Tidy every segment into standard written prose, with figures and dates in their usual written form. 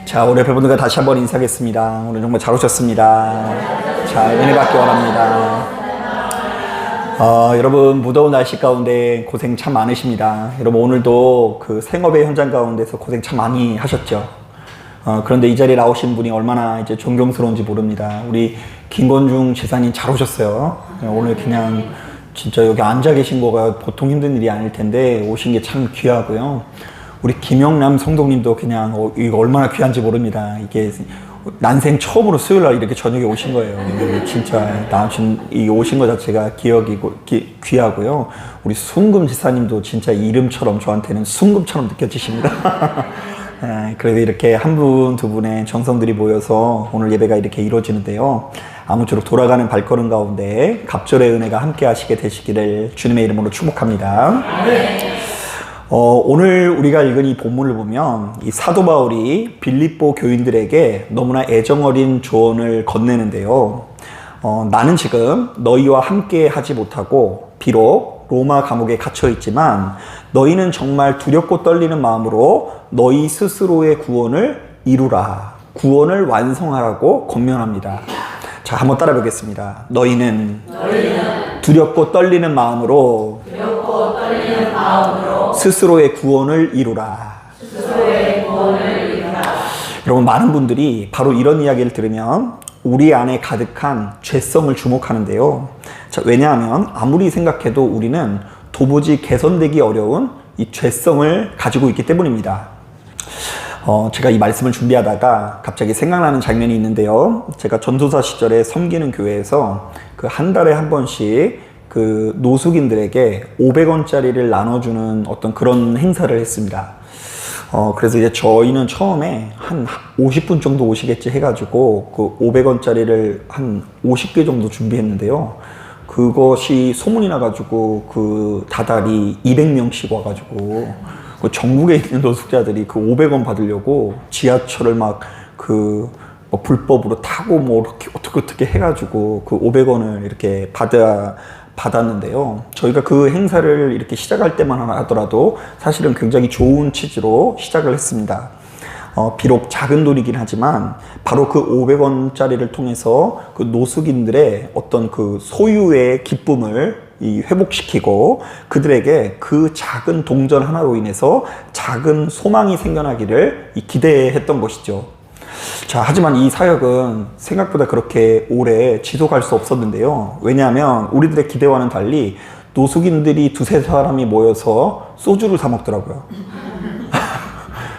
자, 우리 여러분들과 다시 한번 인사하겠습니다. 오늘 정말 잘 오셨습니다. 자, 은혜 받기 원합니다. 여러분 무더운 날씨 가운데 고생 참 많으십니다. 여러분 오늘도 그 생업의 현장 가운데서 고생 참 많이 하셨죠. 그런데 이 자리에 나오신 분이 얼마나 이제 존경스러운지 모릅니다. 우리 김건중 지사님 잘 오셨어요. 오늘 그냥 진짜 여기 앉아 계신 거가 보통 힘든 일이 아닐 텐데 오신 게 참 귀하고요. 우리 김영남 성도님도 그냥 이거 얼마나 귀한지 모릅니다. 이게 난생 처음으로 수요일날 이렇게 저녁에 오신 거예요. 진짜 이 오신 것 자체가 귀하고요. 우리 순금 지사님도 진짜 이름처럼 저한테는 순금처럼 느껴지십니다. 그래서 이렇게 한 분, 두 분의 정성들이 모여서 오늘 예배가 이렇게 이루어지는데요. 아무쪼록 돌아가는 발걸음 가운데 갑절의 은혜가 함께 하시게 되시기를 주님의 이름으로 축복합니다. 오늘 우리가 읽은 이 본문을 보면 이 사도 바울이 빌립보 교인들에게 너무나 애정어린 조언을 건네는데요. 나는 지금 너희와 함께 하지 못하고 비록 로마 감옥에 갇혀 있지만 너희는 정말 두렵고 떨리는 마음으로 너희 스스로의 구원을 이루라. 구원을 완성하라고 권면합니다. 자, 한번 따라 보겠습니다. 너희는 두렵고 떨리는 마음으로 스스로의 구원을 이루라. 여러분 많은 분들이 바로 이런 이야기를 들으면 우리 안에 가득한 죄성을 주목하는데요. 자, 왜냐하면 아무리 생각해도 우리는 도무지 개선되기 어려운 이 죄성을 가지고 있기 때문입니다. 제가 이 말씀을 준비하다가 갑자기 생각나는 장면이 있는데요. 제가 전도사 시절에 섬기는 교회에서 그 한 달에 한 번씩 그 노숙인들에게 500원짜리를 나눠주는 어떤 그런 행사를 했습니다. 그래서 이제 저희는 처음에 한 50분 정도 오시겠지 해가지고 그 500원짜리를 한 50개 정도 준비했는데요. 그것이 소문이 나가지고 그 다달이 200명씩 와가지고 그 전국에 있는 노숙자들이 그 500원 받으려고 지하철을 막 그 뭐 불법으로 타고 뭐 이렇게 어떻게 해가지고 그 500원을 이렇게 받았는데요. 저희가 그 행사를 이렇게 시작할 때만 하더라도 사실은 굉장히 좋은 취지로 시작을 했습니다. 비록 작은 돈이긴 하지만 바로 그 500원짜리를 통해서 그 노숙인들의 어떤 그 소유의 기쁨을 회복시키고 그들에게 그 작은 동전 하나로 인해서 작은 소망이 생겨나기를 기대했던 것이죠. 자, 하지만 이 사역은 생각보다 그렇게 오래 지속할 수 없었는데요. 왜냐하면 우리들의 기대와는 달리 노숙인들이 두세 사람이 모여서 소주를 사 먹더라고요.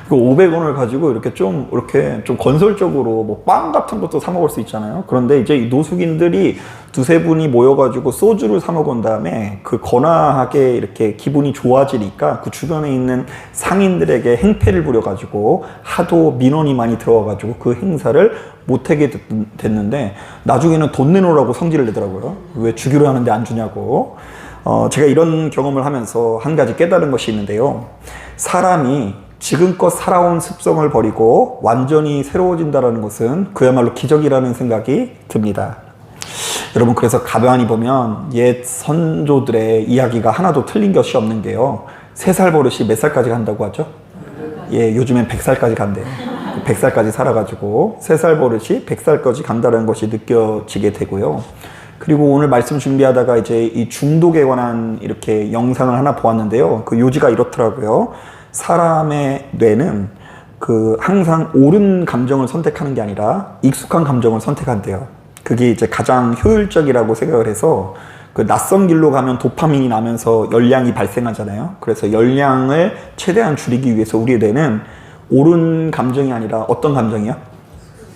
그 500원을 가지고 이렇게 좀 건설적으로 뭐 빵 같은 것도 사 먹을 수 있잖아요. 그런데 이제 이 노숙인들이 두세 분이 모여가지고 소주를 사 먹은 다음에 그 거나하게 이렇게 기분이 좋아지니까 그 주변에 있는 상인들에게 행패를 부려가지고 하도 민원이 많이 들어와가지고 그 행사를 못하게 됐는데 나중에는 돈 내놓으라고 성질을 내더라고요. 왜 주기로 하는데 안 주냐고. 제가 이런 경험을 하면서 한 가지 깨달은 것이 있는데요. 사람이 지금껏 살아온 습성을 버리고 완전히 새로워진다는 것은 그야말로 기적이라는 생각이 듭니다. 여러분 그래서 가만히 보면 옛 선조들의 이야기가 하나도 틀린 것이 없는 게요. 3살 버릇이 몇 살까지 간다고 하죠? 예, 요즘엔 100살까지 간대요. 100살까지 살아가지고 3살 버릇이 100살까지 간다는 것이 느껴지게 되고요. 그리고 오늘 말씀 준비하다가 이제 이 중독에 관한 이렇게 영상을 하나 보았는데요. 그 요지가 이렇더라고요. 사람의 뇌는 항상 옳은 감정을 선택하는 게 아니라 익숙한 감정을 선택한대요. 그게 이제 가장 효율적이라고 생각을 해서 그 낯선 길로 가면 도파민이 나면서 열량이 발생하잖아요. 그래서 열량을 최대한 줄이기 위해서 우리의 뇌는 옳은 감정이 아니라 어떤 감정이요?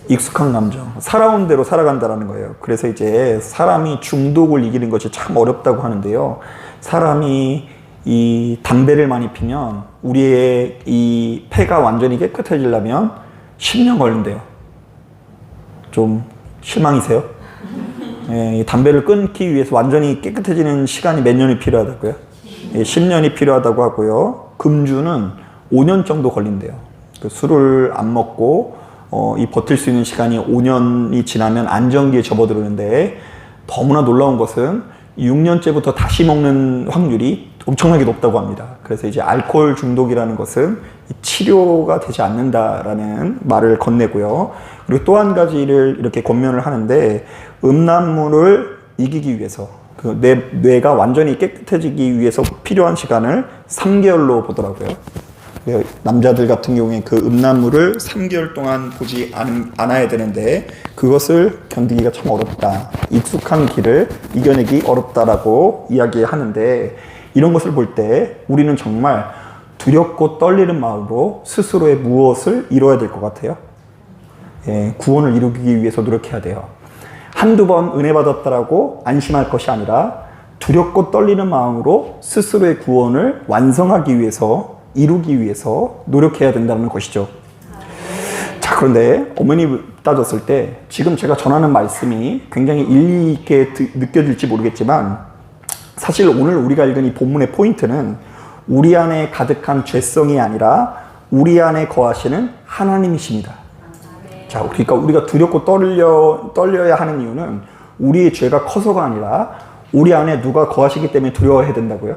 익숙한 감정. 살아온 대로 살아간다는 거예요. 그래서 이제 사람이 중독을 이기는 것이 참 어렵다고 하는데요. 사람이 이 담배를 많이 피면 우리의 이 폐가 완전히 깨끗해지려면 10년 걸린대요. 좀 실망이세요? 예, 이 담배를 끊기 위해서 완전히 깨끗해지는 시간이 몇 년이 필요하다고요? 예, 10년이 필요하다고 하고요. 금주는 5년 정도 걸린대요. 그 술을 안 먹고 이 버틸 수 있는 시간이 5년이 지나면 안정기에 접어들었는데 너무나 놀라운 것은 6년째부터 다시 먹는 확률이 엄청나게 높다고 합니다. 그래서 이제 알코올 중독이라는 것은 치료가 되지 않는다라는 말을 건네고요. 그리고 또 한 가지를 이렇게 권면을 하는데, 음란물을 이기기 위해서, 내 뇌가 완전히 깨끗해지기 위해서 필요한 시간을 3개월로 보더라고요. 남자들 같은 경우에 그 음란물을 3개월 동안 보지 않아야 되는데, 그것을 견디기가 참 어렵다. 익숙한 길을 이겨내기 어렵다라고 이야기하는데, 이런 것을 볼 때 우리는 정말 두렵고 떨리는 마음으로 스스로의 무엇을 이뤄야 될 것 같아요? 구원을 이루기 위해서 노력해야 돼요. 한두 번 은혜 받았다라고 안심할 것이 아니라 두렵고 떨리는 마음으로 스스로의 구원을 완성하기 위해서, 이루기 위해서 노력해야 된다는 것이죠. 자, 그런데 어머니 따졌을 때 지금 제가 전하는 말씀이 굉장히 일리 있게 느껴질지 모르겠지만, 사실 오늘 우리가 읽은 이 본문의 포인트는 우리 안에 가득한 죄성이 아니라 우리 안에 거하시는 하나님이십니다. 자, 그러니까 우리가 두렵고 떨려야 하는 이유는 우리의 죄가 커서가 아니라 우리 안에 누가 거하시기 때문에 두려워해야 된다고요.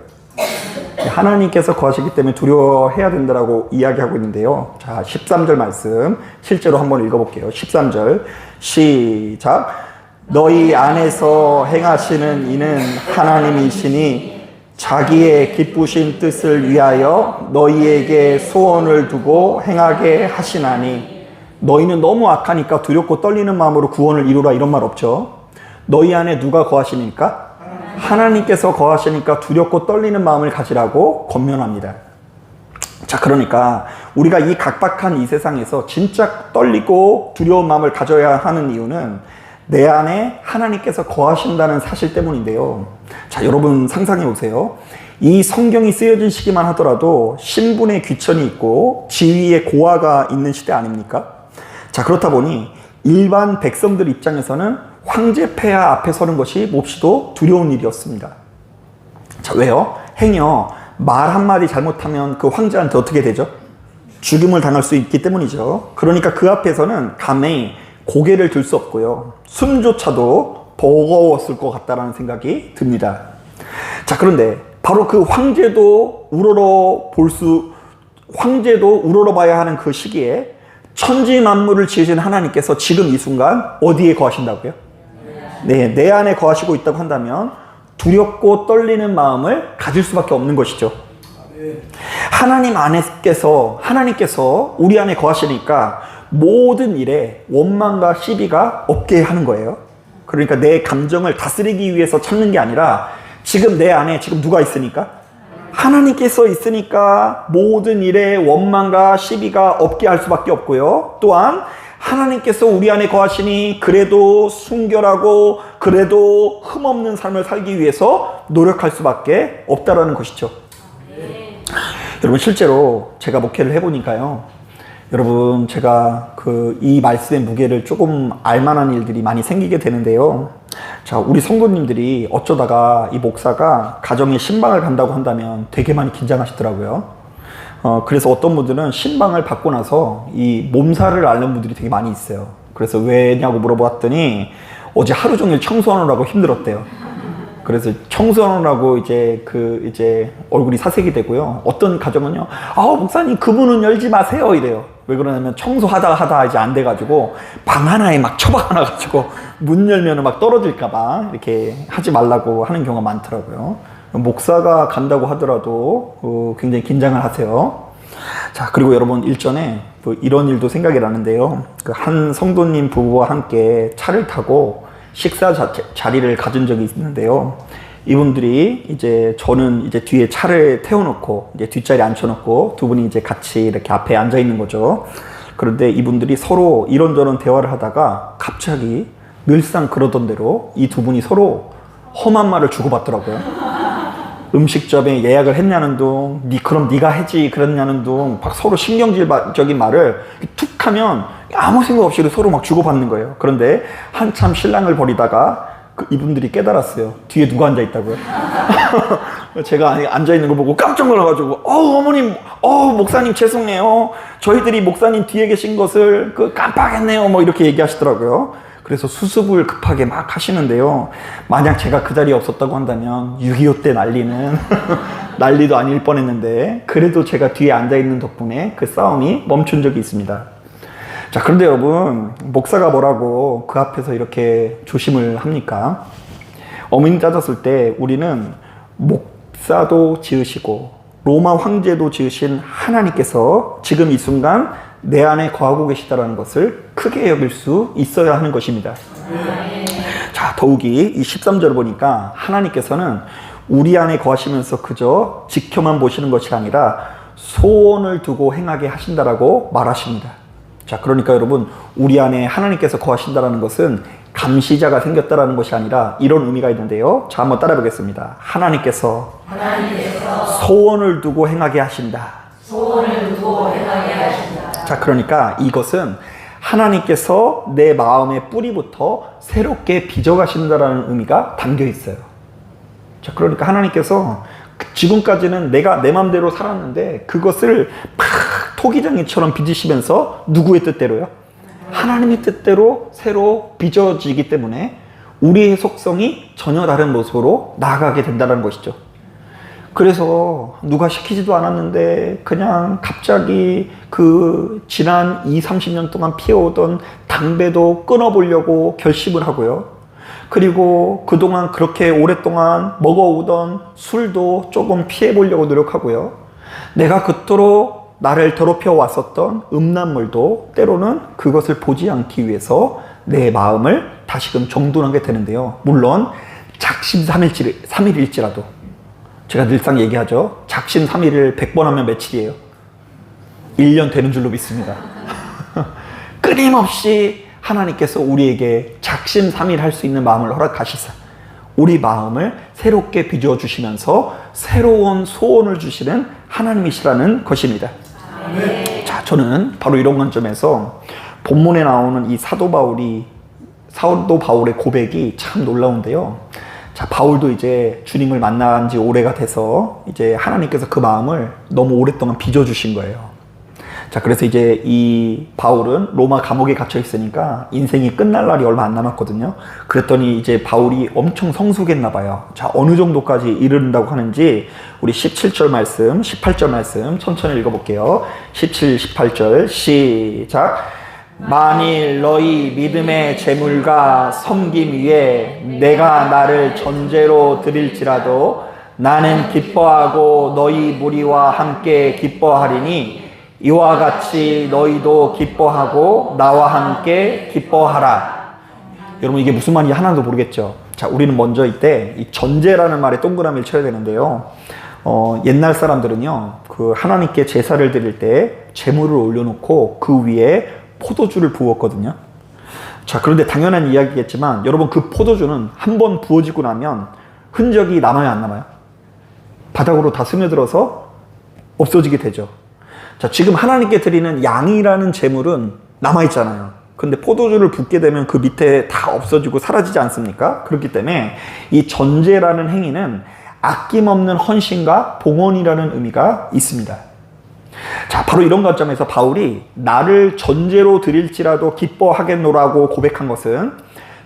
하나님께서 거하시기 때문에 두려워해야 된다고 이야기하고 있는데요. 자, 13절 말씀 실제로 한번 읽어볼게요. 13절 시작. 너희 안에서 행하시는 이는 하나님이시니 자기의 기쁘신 뜻을 위하여 너희에게 소원을 두고 행하게 하시나니. 너희는 너무 악하니까 두렵고 떨리는 마음으로 구원을 이루라, 이런 말 없죠. 너희 안에 누가 거하시니까? 하나님께서 거하시니까 두렵고 떨리는 마음을 가지라고 권면합니다. 자, 그러니까 우리가 이 각박한 이 세상에서 진짜 떨리고 두려운 마음을 가져야 하는 이유는 내 안에 하나님께서 거하신다는 사실 때문인데요. 자, 여러분 상상해 보세요. 이 성경이 쓰여진 시기만 하더라도 신분의 귀천이 있고 지위의 고하가 있는 시대 아닙니까? 자, 그렇다 보니 일반 백성들 입장에서는 황제 폐하 앞에 서는 것이 몹시도 두려운 일이었습니다. 자, 왜요? 행여 말 한마디 잘못하면 그 황제한테 어떻게 되죠? 죽임을 당할 수 있기 때문이죠. 그러니까 그 앞에서는 감히 고개를 들 수 없고요. 숨조차도 버거웠을 것 같다라는 생각이 듭니다. 자, 그런데 바로 그 황제도 우러러봐야 하는 그 시기에 천지 만물을 지으신 하나님께서 지금 이 순간 어디에 거하신다고요? 네, 내 안에 거하시고 있다고 한다면 두렵고 떨리는 마음을 가질 수밖에 없는 것이죠. 하나님께서 우리 안에 거하시니까 모든 일에 원망과 시비가 없게 하는 거예요. 그러니까 내 감정을 다스리기 위해서 참는 게 아니라 지금 내 안에 지금 누가 있으니까? 하나님께서 있으니까 모든 일에 원망과 시비가 없게 할 수밖에 없고요. 또한 하나님께서 우리 안에 거하시니 그래도 순결하고 그래도 흠없는 삶을 살기 위해서 노력할 수밖에 없다라는 것이죠. 여러분, 실제로 제가 목회를 해보니까요, 여러분, 제가 이 말씀의 무게를 조금 알만한 일들이 많이 생기게 되는데요. 자, 우리 성도님들이 어쩌다가 이 목사가 가정에 신방을 간다고 한다면 되게 많이 긴장하시더라고요. 그래서 어떤 분들은 신방을 받고 나서 이 몸살을 앓는 분들이 되게 많이 있어요. 그래서 왜냐고 물어봤더니 어제 하루 종일 청소하느라고 힘들었대요. 그래서 청소하느라고 이제 얼굴이 사색이 되고요. 어떤 가정은요, 목사님 그 문은 열지 마세요, 이래요. 왜 그러냐면 청소하다 이제 안 돼가지고 방 하나에 막 처박아놔가지고 문 열면은 막 떨어질까봐 이렇게 하지 말라고 하는 경우가 많더라고요. 목사가 간다고 하더라도 굉장히 긴장을 하세요. 자, 그리고 여러분, 일전에 이런 일도 생각이 나는데요. 한 성도님 부부와 함께 차를 타고 식사 자리를 가진 적이 있는데요. 이분들이 저는 뒤에 차를 태워놓고 뒷자리에 앉혀놓고 두 분이 같이 이렇게 앞에 앉아 있는 거죠. 그런데 이분들이 서로 이런저런 대화를 하다가 갑자기 늘상 그러던 대로 이 두 분이 서로 험한 말을 주고받더라고요. 음식점에 예약을 했냐는 둥, 그럼 네가 해지 그랬냐는 둥, 막 서로 신경질적인 말을 툭 하면 아무 생각 없이 서로 막 주고받는 거예요. 그런데 한참 신랑을 벌이다가 이분들이 깨달았어요. 뒤에 누가 앉아 있다고요? 제가 앉아 있는 거 보고 깜짝 놀라가지고, 어머님, 목사님 죄송해요. 저희들이 목사님 뒤에 계신 것을 깜빡했네요. 뭐 이렇게 얘기하시더라고요. 그래서 수습을 급하게 막 하시는데요. 만약 제가 그 자리에 없었다고 한다면 6.25 때 난리는 난리도 아닐 뻔했는데, 그래도 제가 뒤에 앉아있는 덕분에 그 싸움이 멈춘 적이 있습니다. 자, 그런데 여러분, 목사가 뭐라고 그 앞에서 이렇게 조심을 합니까? 어머니 따졌을 때 우리는 목사도 지으시고 로마 황제도 지으신 하나님께서 지금 이 순간 내 안에 거하고 계시다는 것을 크게 여길 수 있어야 하는 것입니다. 자, 더욱이 이 13절 보니까 하나님께서는 우리 안에 거하시면서 그저 지켜만 보시는 것이 아니라 소원을 두고 행하게 하신다라고 말하십니다. 자, 그러니까 여러분, 우리 안에 하나님께서 거하신다는 것은 감시자가 생겼다라는 것이 아니라 이런 의미가 있는데요. 자, 한번 따라해 보겠습니다. 하나님께서 소원을 두고 행하게 하신다. 소원을 두고 행하게 하신다. 자, 그러니까 이것은 하나님께서 내 마음의 뿌리부터 새롭게 빚어가신다라는 의미가 담겨 있어요. 자, 그러니까 하나님께서 지금까지는 내가 내 마음대로 살았는데 그것을 막 토기장이처럼 빚으시면서 누구의 뜻대로요? 하나님의 뜻대로 새로 빚어지기 때문에 우리의 속성이 전혀 다른 모습으로 나아가게 된다는 것이죠. 그래서 누가 시키지도 않았는데 그냥 갑자기 그 지난 30년 동안 피해오던 담배도 끊어보려고 결심을 하고요. 그리고 그동안 그렇게 오랫동안 먹어오던 술도 조금 피해보려고 노력하고요. 내가 그토록 나를 더럽혀 왔었던 음란물도 때로는 그것을 보지 않기 위해서 내 마음을 다시금 정돈하게 되는데요. 물론 작심 3일일지라도 제가 늘상 얘기하죠. 작심 3일을 100번 하면 며칠이에요? 1년 되는 줄로 믿습니다. 끊임없이 하나님께서 우리에게 작심 3일 할 수 있는 마음을 허락하시사 우리 마음을 새롭게 빚어 주시면서 새로운 소원을 주시는 하나님이시라는 것입니다. 자, 저는 바로 이런 관점에서 본문에 나오는 이 사도 바울의 고백이 참 놀라운데요. 자, 바울도 이제 주님을 만난 지 오래가 돼서 이제 하나님께서 그 마음을 너무 오랫동안 빚어주신 거예요. 자, 그래서 이제 이 바울은 로마 감옥에 갇혀 있으니까 인생이 끝날 날이 얼마 안 남았거든요. 그랬더니 이제 바울이 엄청 성숙했나 봐요. 자, 어느 정도까지 이른다고 하는지 우리 17절 말씀, 18절 말씀 천천히 읽어볼게요. 17, 18절 시작. 만일 너희 믿음의 재물과 섬김 위에 내가 나를 전제로 드릴지라도 나는 기뻐하고 너희 무리와 함께 기뻐하리니 이와 같이 너희도 기뻐하고 나와 함께 기뻐하라. 여러분, 이게 무슨 말인지 하나도 모르겠죠. 자, 우리는 먼저 이때 이 전제라는 말에 동그라미를 쳐야 되는데요. 옛날 사람들은요, 그 하나님께 제사를 드릴 때 제물을 올려놓고 그 위에 포도주를 부었거든요. 자, 그런데 당연한 이야기겠지만 여러분, 그 포도주는 한번 부어지고 나면 흔적이 남아요, 안 남아요? 바닥으로 다 스며들어서 없어지게 되죠. 자, 지금 하나님께 드리는 양이라는 제물은 남아있잖아요. 근데 포도주를 붓게 되면 그 밑에 다 없어지고 사라지지 않습니까? 그렇기 때문에 이 전제라는 행위는 아낌없는 헌신과 봉헌이라는 의미가 있습니다. 자, 바로 이런 관점에서 바울이 나를 전제로 드릴지라도 기뻐하겠노라고 고백한 것은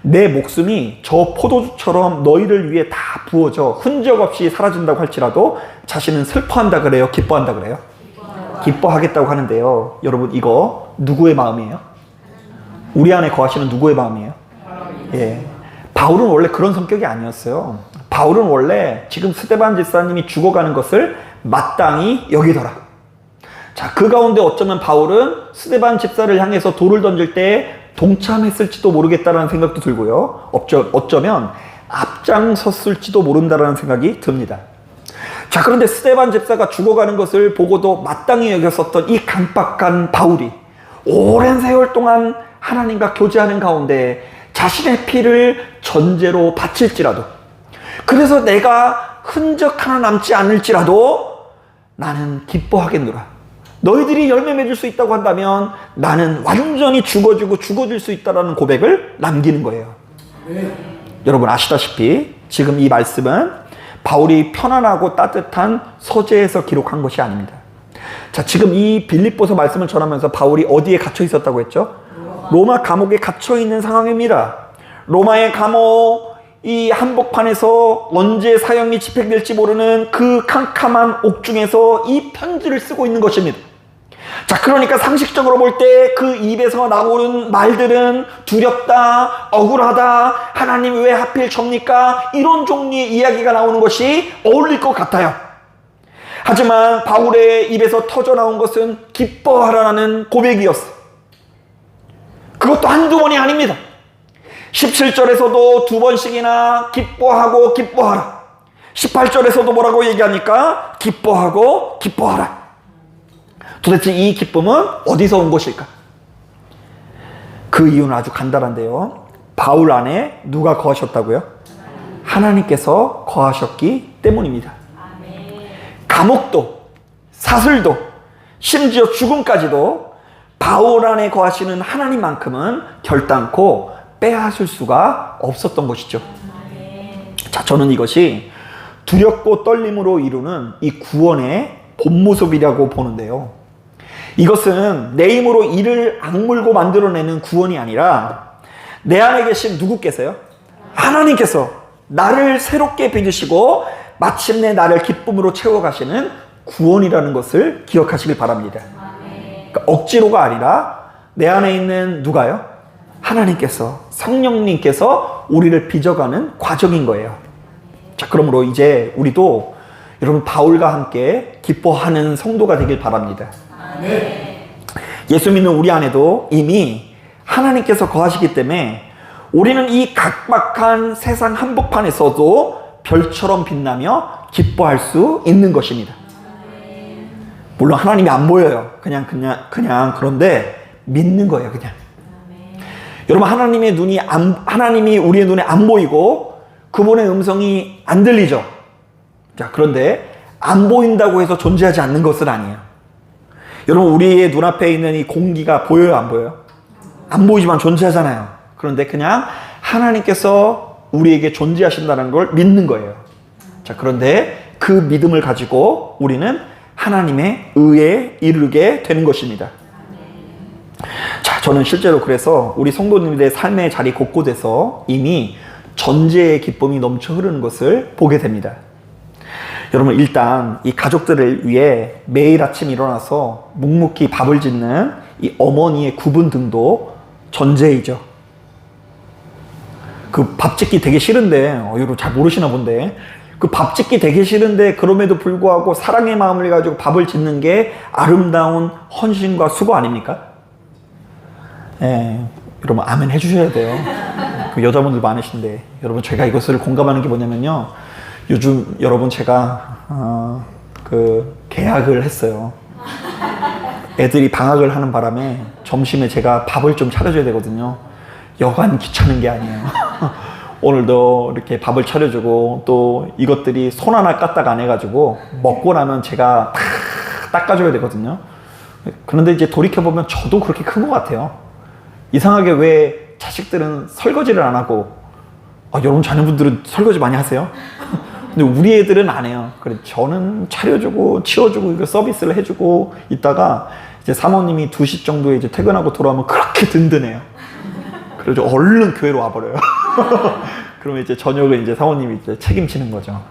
내 목숨이 저 포도주처럼 너희를 위해 다 부어져 흔적 없이 사라진다고 할지라도 자신은 슬퍼한다 그래요? 기뻐한다 그래요? 기뻐하겠다고 하는데요. 여러분, 이거 누구의 마음이에요? 우리 안에 거하시는 누구의 마음이에요? 예. 바울은 원래 그런 성격이 아니었어요. 바울은 원래 지금 스데반 집사님이 죽어가는 것을 마땅히 여기더라. 자, 그 가운데 어쩌면 바울은 스데반 집사를 향해서 돌을 던질 때 동참했을지도 모르겠다라는 생각도 들고요. 어쩌면 앞장섰을지도 모른다라는 생각이 듭니다. 자, 그런데 스데반 집사가 죽어가는 것을 보고도 마땅히 여겼었던 이 강박한 바울이 오랜 세월 동안 하나님과 교제하는 가운데 자신의 피를 전제로 바칠지라도, 그래서 내가 흔적 하나 남지 않을지라도 나는 기뻐하겠노라. 너희들이 열매 맺을 수 있다고 한다면 나는 완전히 죽어질 수 있다는 고백을 남기는 거예요. 여러분 아시다시피 지금 이 말씀은 바울이 편안하고 따뜻한 서재에서 기록한 것이 아닙니다. 자, 지금 이 빌립보서 말씀을 전하면서 바울이 어디에 갇혀 있었다고 했죠? 로마 감옥에 갇혀 있는 상황입니다. 로마의 감옥, 이 한복판에서 언제 사형이 집행될지 모르는 그 캄캄한 옥중에서 이 편지를 쓰고 있는 것입니다. 자, 그러니까 상식적으로 볼 때 그 입에서 나오는 말들은 두렵다, 억울하다, 하나님 왜 하필 접니까? 이런 종류의 이야기가 나오는 것이 어울릴 것 같아요. 하지만 바울의 입에서 터져나온 것은 기뻐하라는 고백이었어요. 그것도 한두 번이 아닙니다. 17절에서도 두 번씩이나 기뻐하고 기뻐하라. 18절에서도 뭐라고 얘기하니까 기뻐하고 기뻐하라. 도대체 이 기쁨은 어디서 온 것일까? 그 이유는 아주 간단한데요. 바울 안에 누가 거하셨다고요? 하나님께서 거하셨기 때문입니다. 감옥도, 사슬도, 심지어 죽음까지도 바울 안에 거하시는 하나님만큼은 결단코 빼앗을 수가 없었던 것이죠. 자, 저는 이것이 두렵고 떨림으로 이루는 이 구원의 본 모습이라고 보는데요. 이것은 내 힘으로 이를 악물고 만들어내는 구원이 아니라 내 안에 계신 누구께서요? 하나님께서 나를 새롭게 빚으시고 마침내 나를 기쁨으로 채워가시는 구원이라는 것을 기억하시길 바랍니다. 그러니까 억지로가 아니라 내 안에 있는 누가요? 하나님께서, 성령님께서 우리를 빚어가는 과정인 거예요. 자, 그러므로 이제 우리도 여러분 바울과 함께 기뻐하는 성도가 되길 바랍니다. 예수 믿는 우리 안에도 이미 하나님께서 거하시기 때문에 우리는 이 각박한 세상 한복판에서도 별처럼 빛나며 기뻐할 수 있는 것입니다. 물론 하나님이 안 보여요. 그냥 그런데 믿는 거예요, 그냥. 여러분, 하나님이 우리의 눈에 안 보이고 그분의 음성이 안 들리죠. 자, 그런데 안 보인다고 해서 존재하지 않는 것은 아니에요. 여러분, 우리의 눈앞에 있는 이 공기가 보여요, 안 보여요? 안 보이지만 존재하잖아요. 그런데 그냥 하나님께서 우리에게 존재하신다는 걸 믿는 거예요. 자, 그런데 그 믿음을 가지고 우리는 하나님의 의에 이르게 되는 것입니다. 자, 저는 실제로 그래서 우리 성도님들의 삶의 자리 곳곳에서 이미 전제의 기쁨이 넘쳐 흐르는 것을 보게 됩니다. 여러분, 일단 이 가족들을 위해 매일 아침 일어나서 묵묵히 밥을 짓는 이 어머니의 구분 등도 전제이죠. 그 밥 짓기 되게 싫은데, 여러분 잘 모르시나 본데, 그 밥 짓기 되게 싫은데 그럼에도 불구하고 사랑의 마음을 가지고 밥을 짓는 게 아름다운 헌신과 수고 아닙니까? 예, 여러분 아멘 해주셔야 돼요. 그 여자분들 많으신데, 여러분 제가 이것을 공감하는 게 뭐냐면요, 요즘 여러분 제가 그 계약을 했어요. 애들이 방학을 하는 바람에 점심에 제가 밥을 좀 차려줘야 되거든요. 여간 귀찮은 게 아니에요. 오늘도 이렇게 밥을 차려주고 또 이것들이 손 하나 까딱 안 해가지고 먹고 나면 제가 다 닦아줘야 되거든요. 그런데 이제 돌이켜보면 저도 그렇게 큰 것 같아요. 이상하게 왜 자식들은 설거지를 안 하고, 여러분 자녀분들은 설거지 많이 하세요? 근데 우리 애들은 안 해요. 그래, 저는 차려주고 치워주고 이거 서비스를 해주고 있다가 이제 사모님이 2시 정도에 이제 퇴근하고 돌아오면 그렇게 든든해요. 그래서 얼른 교회로 와버려요. 그러면 이제 저녁을 이제 사모님이 이제 책임지는 거죠.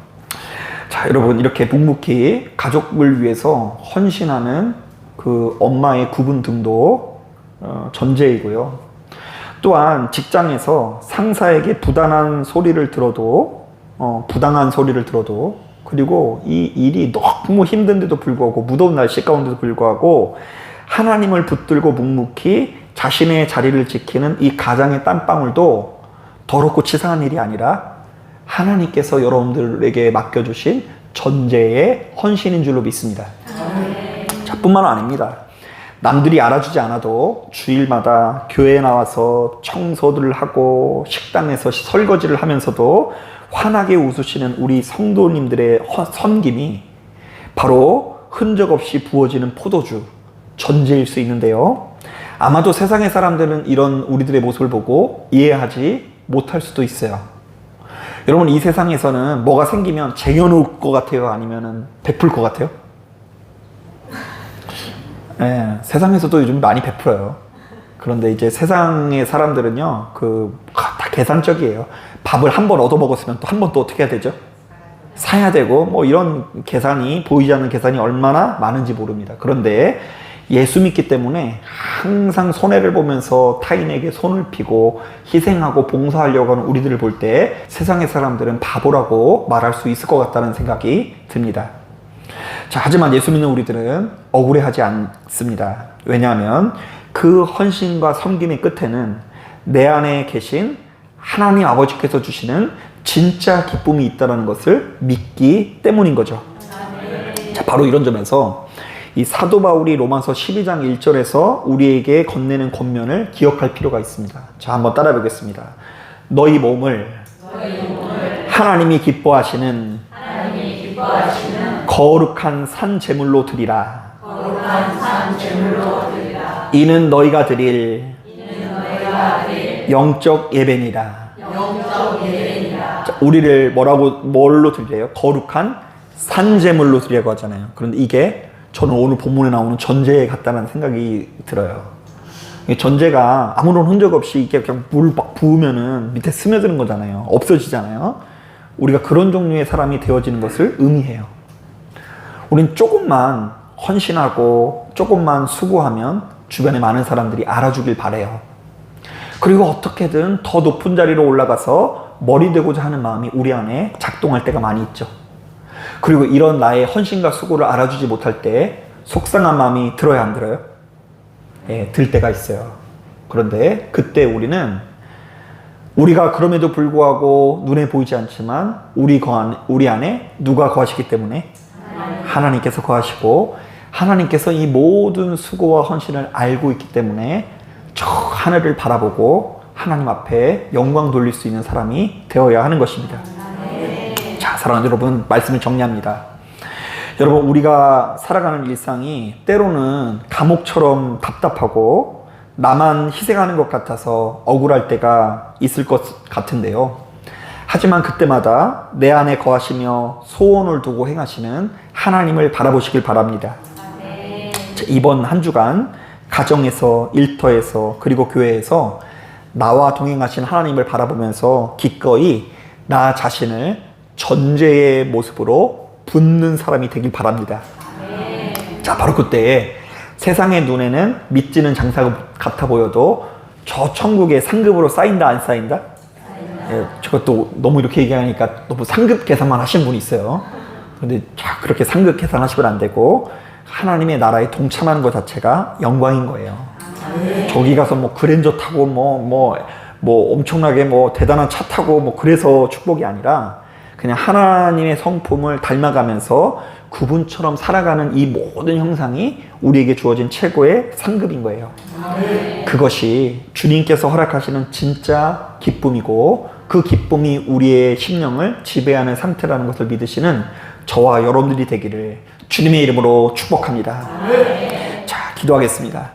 자, 여러분 이렇게 묵묵히 가족을 위해서 헌신하는 그 엄마의 구분 등도 전제이고요. 또한 직장에서 상사에게 부당한 소리를 들어도 그리고 이 일이 너무 힘든데도 불구하고 무더운 날씨 가운데도 불구하고 하나님을 붙들고 묵묵히 자신의 자리를 지키는 이 가장의 땀방울도 더럽고 치사한 일이 아니라 하나님께서 여러분들에게 맡겨주신 전제의 헌신인 줄로 믿습니다. 자, 뿐만 아닙니다. 남들이 알아주지 않아도 주일마다 교회에 나와서 청소들을 하고 식당에서 설거지를 하면서도 환하게 웃으시는 우리 성도님들의 섬김이 바로 흔적 없이 부어지는 포도주, 전제일 수 있는데요. 아마도 세상의 사람들은 이런 우리들의 모습을 보고 이해하지 못할 수도 있어요. 여러분, 이 세상에서는 뭐가 생기면 쟁여놓을 것 같아요? 아니면 베풀 것 같아요? 세상에서도 요즘 많이 베풀어요. 그런데 이제 세상의 사람들은요, 다 계산적이에요. 밥을 한 번 얻어 먹었으면 또 한 번 또 어떻게 해야 되죠? 사야 되고, 뭐 이런 계산이, 보이지 않는 계산이 얼마나 많은지 모릅니다. 그런데 예수 믿기 때문에 항상 손해를 보면서 타인에게 손을 피고 희생하고 봉사하려고 하는 우리들을 볼 때 세상의 사람들은 바보라고 말할 수 있을 것 같다는 생각이 듭니다. 자, 하지만 예수 믿는 우리들은 억울해하지 않습니다. 왜냐하면 그 헌신과 섬김의 끝에는 내 안에 계신 하나님 아버지께서 주시는 진짜 기쁨이 있다는 것을 믿기 때문인 거죠. 자, 바로 이런 점에서 이 사도 바울이 로마서 12장 1절에서 우리에게 건네는 권면을 기억할 필요가 있습니다. 자, 한번 따라 보겠습니다. 너희 몸을 하나님이 기뻐하시는 거룩한 산 제물로 드리라. 이는 너희가 드릴 영적 예배니라. 자, 우리를 뭘로 드려요? 거룩한 산 제물로 드리라고 하잖아요. 그런데 이게 저는 오늘 본문에 나오는 전제 같다는 생각이 들어요. 전제가 아무런 흔적 없이 이게 그냥 물 막 부으면은 밑에 스며드는 거잖아요. 없어지잖아요. 우리가 그런 종류의 사람이 되어지는 것을 의미해요. 우린 조금만 헌신하고 조금만 수고하면 주변에 많은 사람들이 알아주길 바래요. 그리고 어떻게든 더 높은 자리로 올라가서 머리 되고자 하는 마음이 우리 안에 작동할 때가 많이 있죠. 그리고 이런 나의 헌신과 수고를 알아주지 못할 때 속상한 마음이 들어야 안 들어요? 예, 들 때가 있어요. 그런데 그때 우리가 그럼에도 불구하고 눈에 보이지 않지만 우리 안에 누가 거하시기 때문에 하나님께서 거하시고 하나님께서 이 모든 수고와 헌신을 알고 있기 때문에 저 하늘을 바라보고 하나님 앞에 영광 돌릴 수 있는 사람이 되어야 하는 것입니다. 자, 사랑하는 여러분, 말씀을 정리합니다. 여러분, 우리가 살아가는 일상이 때로는 감옥처럼 답답하고 나만 희생하는 것 같아서 억울할 때가 있을 것 같은데요. 하지만 그때마다 내 안에 거하시며 소원을 두고 행하시는 하나님을 바라보시길 바랍니다. 자, 이번 한 주간 가정에서, 일터에서, 그리고 교회에서 나와 동행하신 하나님을 바라보면서 기꺼이 나 자신을 전제의 모습으로 붙는 사람이 되길 바랍니다. 자, 바로 그때에 세상의 눈에는 믿지는 장사 같아 보여도 저 천국의 상급으로 쌓인다 안 쌓인다? 예, 저것도 너무 이렇게 얘기하니까 너무 상급 계산만 하시는 분이 있어요. 그런데 그렇게 상급 계산하시면 안 되고 하나님의 나라에 동참하는 것 자체가 영광인 거예요. 저기 가서 뭐 그랜저 타고 뭐 엄청나게 뭐 대단한 차 타고 뭐 그래서 축복이 아니라 그냥 하나님의 성품을 닮아가면서 그분처럼 살아가는 이 모든 형상이 우리에게 주어진 최고의 상급인 거예요. 그것이 주님께서 허락하시는 진짜 기쁨이고 그 기쁨이 우리의 심령을 지배하는 상태라는 것을 믿으시는 저와 여러분들이 되기를 주님의 이름으로 축복합니다. 자, 기도하겠습니다.